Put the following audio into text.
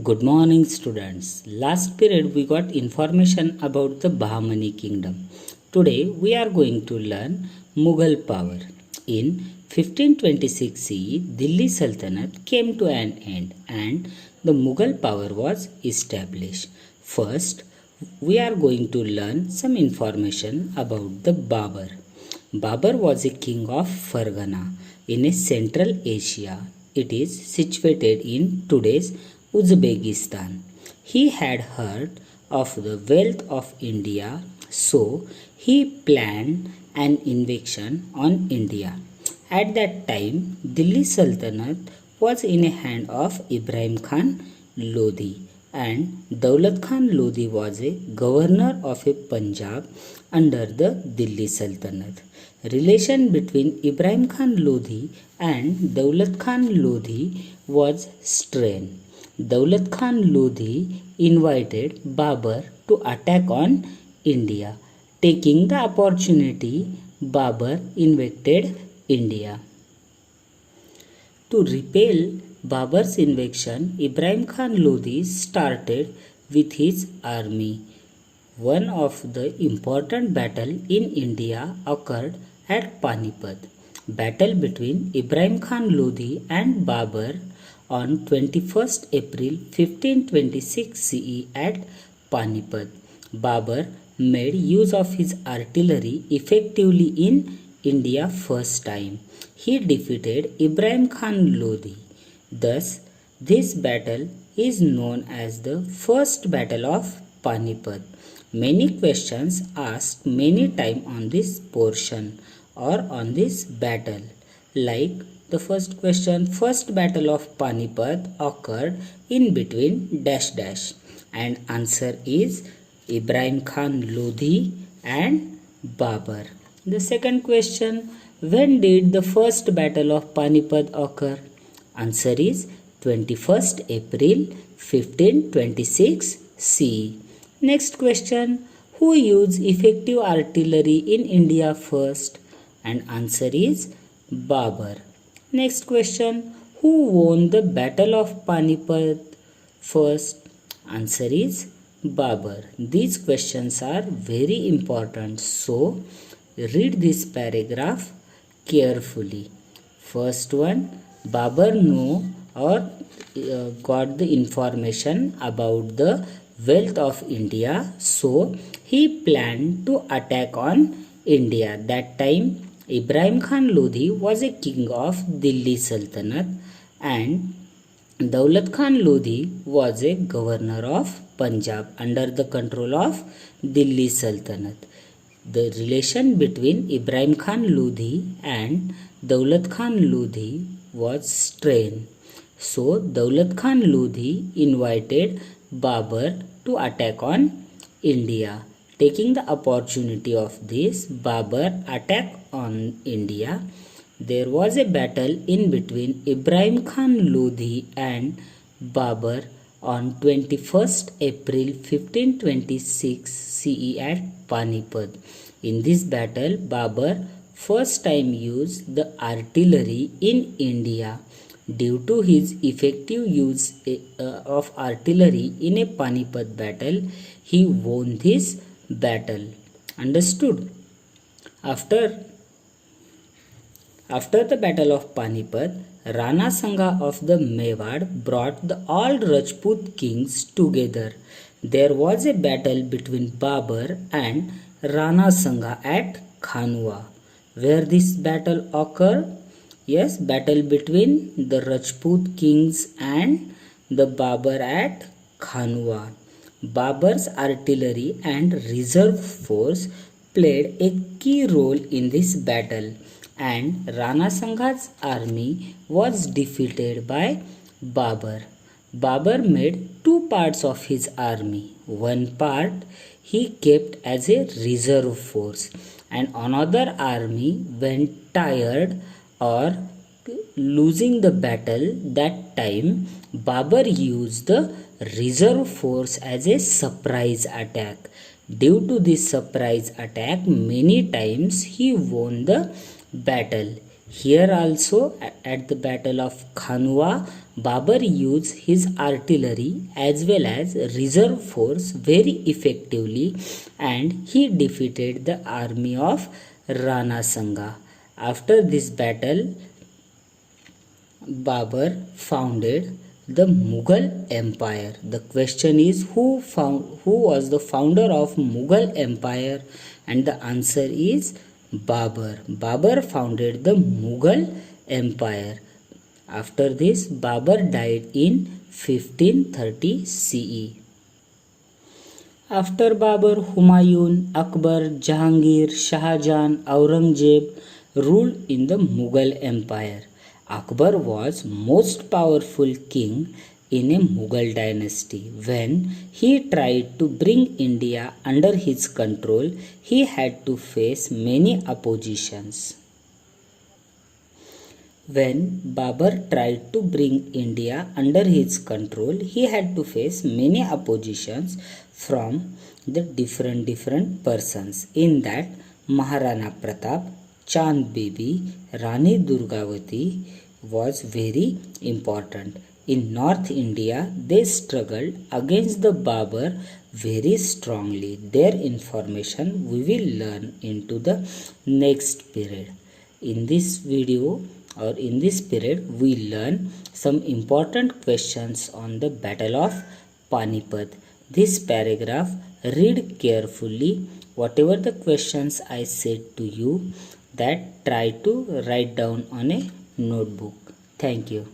Good morning, students. Last period we got information about the Bahmani kingdom. Today we are going to learn Mughal power. In 1526 CE, Delhi Sultanate came to an end and the Mughal power was established. First, we are going to learn some information about the Babur. Babur was a king of Fargana in Central Asia. It is situated in today's Uzbekistan. He had heard of the wealth of India, so he planned an invasion on India. At that time, Delhi Sultanate was in the hand of Ibrahim Khan Lodi, and Daulat Khan Lodi was a governor of a Punjab under the Delhi Sultanate. Relation between Ibrahim Khan Lodi and Daulat Khan Lodi was strained. Daulat Khan Lodi invited Babur to attack on India. Taking the opportunity, Babur invaded India. To repel Babur's invasion, Ibrahim Khan Lodi started with his army. One of the important battles in India occurred at Panipat. Battle between Ibrahim Khan Lodi and Babur on 21st April 1526 CE at Panipat. Babur made use of his artillery effectively in India first time. He defeated Ibrahim Khan Lodi. Thus, this battle is known as the First Battle of Panipat. Many questions asked many times on this portion or on this battle. Like the first question, First Battle of Panipat occurred in between dash dash, and answer is Ibrahim Khan Lodi and Babur. The second question, when did the First Battle of Panipat occur? Answer is 21st April 1526 CE. Next question, who used effective artillery in India first? And answer is Babur. Next question, who won the Battle of Panipat first? Answer is Babur. These questions are very important, so read this paragraph carefully. First one, Babur know or got the information about the wealth of India, so he planned to attack on India. That time Ibrahim Khan Lodi was a king of Delhi Sultanate and Daulat Khan Lodi was a governor of Punjab under the control of Delhi Sultanate. The relation between Ibrahim Khan Lodi and Daulat Khan Lodi was strained. So Daulat Khan Lodi invited Babur to attack on India. Taking the opportunity of this, Babur attacked on India. There was a battle in between Ibrahim Khan Lodi and Babur on 21st April 1526 CE at Panipat. In this battle, Babur first time used the artillery in India. Due to his effective use of artillery in a Panipat battle, he won this battle. Understood? After the battle of Panipat, Rana Sangha of the Mewad brought all Rajput kings together. There was a battle between Babur and Rana Sangha at Khanwa. Where this battle occurred? Yes, battle between the Rajput kings and the Babur at Khanwa. Babur's artillery and reserve force played a key role in this battle, and Rana Sangha's army was defeated by Babur. Babur made two parts of his army. One part he kept as a reserve force, and another army, when tired or losing the battle, that time Babur used the reserve force as a surprise attack. Due to this surprise attack, many times he won the battle. Here also at the Battle of Khanwa, Babur used his artillery as well as reserve force very effectively, and he defeated the army of Rana Sanga. After this battle, Babur founded the Mughal Empire. The question is, who was the founder of Mughal Empire? And the answer is Babur. Babur founded the Mughal Empire. After this, Babur died in 1530 CE. After Babur, Humayun, Akbar, Jahangir, Shah Jahan, Aurangzeb ruled in the Mughal Empire. Akbar was most powerful king in a Mughal dynasty. When he tried to bring India under his control, he had to face many oppositions. When Babur tried to bring India under his control, he had to face many oppositions from the different persons. In that, Maharana Pratap, Chand Bibi, Rani Durgavati was very important. In North India, they struggled against the Babur very strongly. Their information we will learn into the next period. In this video or in this period, we learn some important questions on the Battle of Panipat. This paragraph, read carefully. Whatever the questions I said to you, that try to write down on a notebook. Thank you.